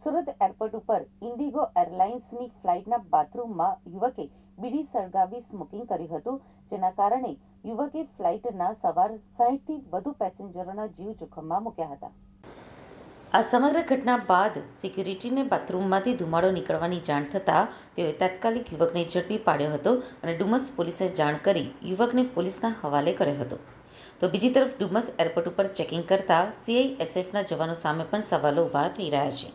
Surat airport ઉપર Indigo એરલાઇન્સની ફ્લાઇટના બાથરૂમમાં યુવકે બીડી સળગાવી સ્મોકિંગ કર્યું હતું, જેના કારણે યુવકે ફ્લાઇટના સવાર 60થી વધુ પેસેન્જરોના જીવ જોખમમાં મૂક્યા હતા. આ સમગ્ર ઘટના બાદ સિક્યુરિટીને બાથરૂમમાંથી ધુમાડો નીકળવાની જાણ થતાં તેઓએ તાત્કાલિક યુવકને ઝડપી પાડ્યો હતો અને ડુમસ પોલીસે જાણ કરી યુવકને પોલીસના હવાલે કર્યો હતો. તો બીજી તરફ ડુમસ એરપોર્ટ ઉપર ચેકિંગ કરતા સીઆઈએસએફના જવાનો સામે પણ સવાલો ઊભા થઈ રહ્યા છે.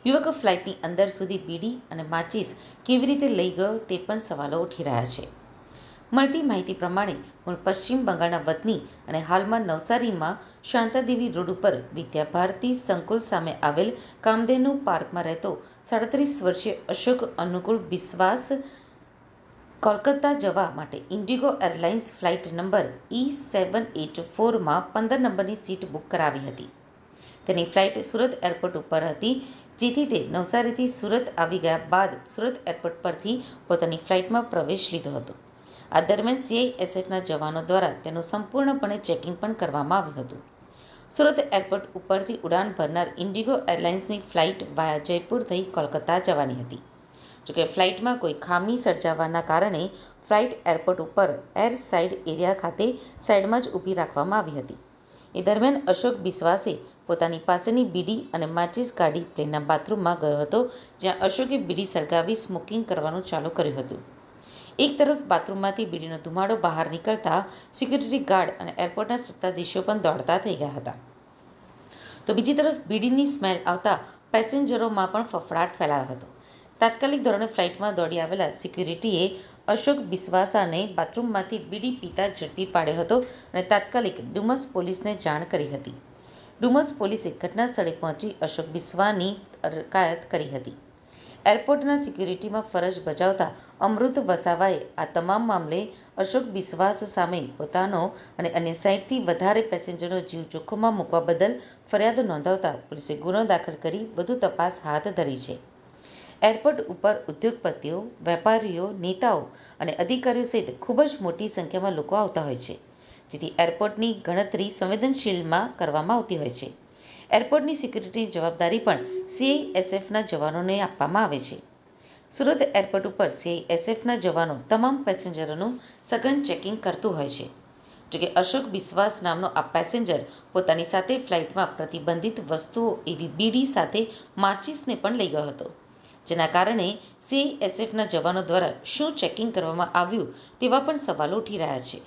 યુવક ફ્લાઇટની અંદર સુધી બીડી અને માચીસ કેવી રીતે લઈ ગયો તે પણ સવાલો ઉઠી રહ્યા છે. મળતી માહિતી પ્રમાણે મૂળ પશ્ચિમ બંગાળના વતની અને હાલમાં નવસારીમાં શાંતાદેવી રોડ ઉપર વિદ્યા ભારતી સંકુલ સામે આવેલ કામધેનુ પાર્કમાં રહેતો 37 વર્ષીય અશોક અનુકૂળ બિસ્વાસ કોલકાતા જવા માટે ઇન્ડિગો એરલાઇન્સ ફ્લાઇટ નંબર E784માં 15 નંબરની સીટ બુક કરાવી હતી. તેની ફ્લાઇટ સુરત એરપોર્ટ ઉપર હતી, જેથી તે નવસારીથી સુરત આવી ગયા બાદ સુરત એરપોર્ટ પરથી પોતાની ફ્લાઇટમાં પ્રવેશ લીધો હતો. આ દરમિયાન સીઆઈએસએફના જવાનો દ્વારા તેનું સંપૂર્ણપણે ચેકિંગ પણ કરવામાં આવ્યું હતું. સુરત એરપોર્ટ ઉપરથી ઉડાન ભરનાર ઇન્ડિગો એરલાઇન્સની ફ્લાઇટ વાયા જયપુર થઈ કોલકાતા જવાની હતી. જોકે ફ્લાઇટમાં કોઈ ખામી સર્જાવાના કારણે ફ્લાઇટ એરપોર્ટ ઉપર એર સાઇડ એરિયા ખાતે સાઇડમાં જ ઊભી રાખવામાં આવી હતી. એ દરમિયાન અશોક બિસ્વાસે પોતાની પાસેની બીડી અને માચીસ કાઢી પ્લેનના બાથરૂમમાં ગયો હતો, જ્યાં અશોકે બીડી સળગાવી સ્મોકિંગ કરવાનું ચાલુ કર્યું હતું. એક તરફ બાથરૂમમાંથી બીડીનો ધુમાડો બહાર નીકળતા સિક્યુરિટી ગાર્ડ અને એરપોર્ટના સત્તાધીશો પણ દોડતા થઈ ગયા હતા. તો બીજી તરફ બીડીની સ્મેલ આવતા પેસેન્જરોમાં પણ ફફડાટ ફેલાયો હતો. તાત્કાલિક ધોરણે ફ્લાઇટમાં દોડી આવેલા સિક્યુરિટીએ અશોક બિસ્વાસાને બાથરૂમમાંથી બીડી પીતા ઝડપી પાડ્યો હતો અને તાત્કાલિક ડુમસ પોલીસને જાણ કરી હતી. ડુમસ પોલીસે ઘટના સ્થળે પહોંચી અશોક બિસ્વાની અટકાયત કરી હતી. એરપોર્ટના સિક્યુરિટીમાં ફરજ બજાવતા અમૃત વસાવાએ આ તમામ મામલે અશોક બિસ્વાસ સામે પોતાનો અને અન્ય 60થી વધારે પેસેન્જરનો જીવ જોખમમાં મૂકવા બદલ ફરિયાદ નોંધાવતા પોલીસે ગુનો દાખલ કરી વધુ તપાસ હાથ ધરી છે. એરપોર્ટ ઉપર ઉદ્યોગપતિઓ, વેપારીઓ, નેતાઓ અને અધિકારીઓ સહિત ખૂબ જ મોટી સંખ્યામાં લોકો આવતા હોય છે, જેથી એરપોર્ટની ગણતરી સંવેદનશીલમાં કરવામાં આવતી હોય છે. એરપોર્ટની સિક્યુરિટીની જવાબદારી પણ સીઆઈએસએફના જવાનોને આપવામાં આવે છે. સુરત એરપોર્ટ ઉપર સીઆઈએસએફના જવાનો તમામ પેસેન્જરોનું સઘન ચેકિંગ કરતું હોય છે. જોકે અશોક બિસ્વાસ નામનો આ પેસેન્જર પોતાની સાથે ફ્લાઇટમાં પ્રતિબંધિત વસ્તુઓ એવી બીડી સાથે માચીસને પણ લઈ ગયો હતો, જેના કારણે સીઆઈએસએફના જવાનો દ્વારા શું ચેકિંગ કરવામાં આવ્યું તેવા પણ સવાલો ઉઠી રહ્યા છે.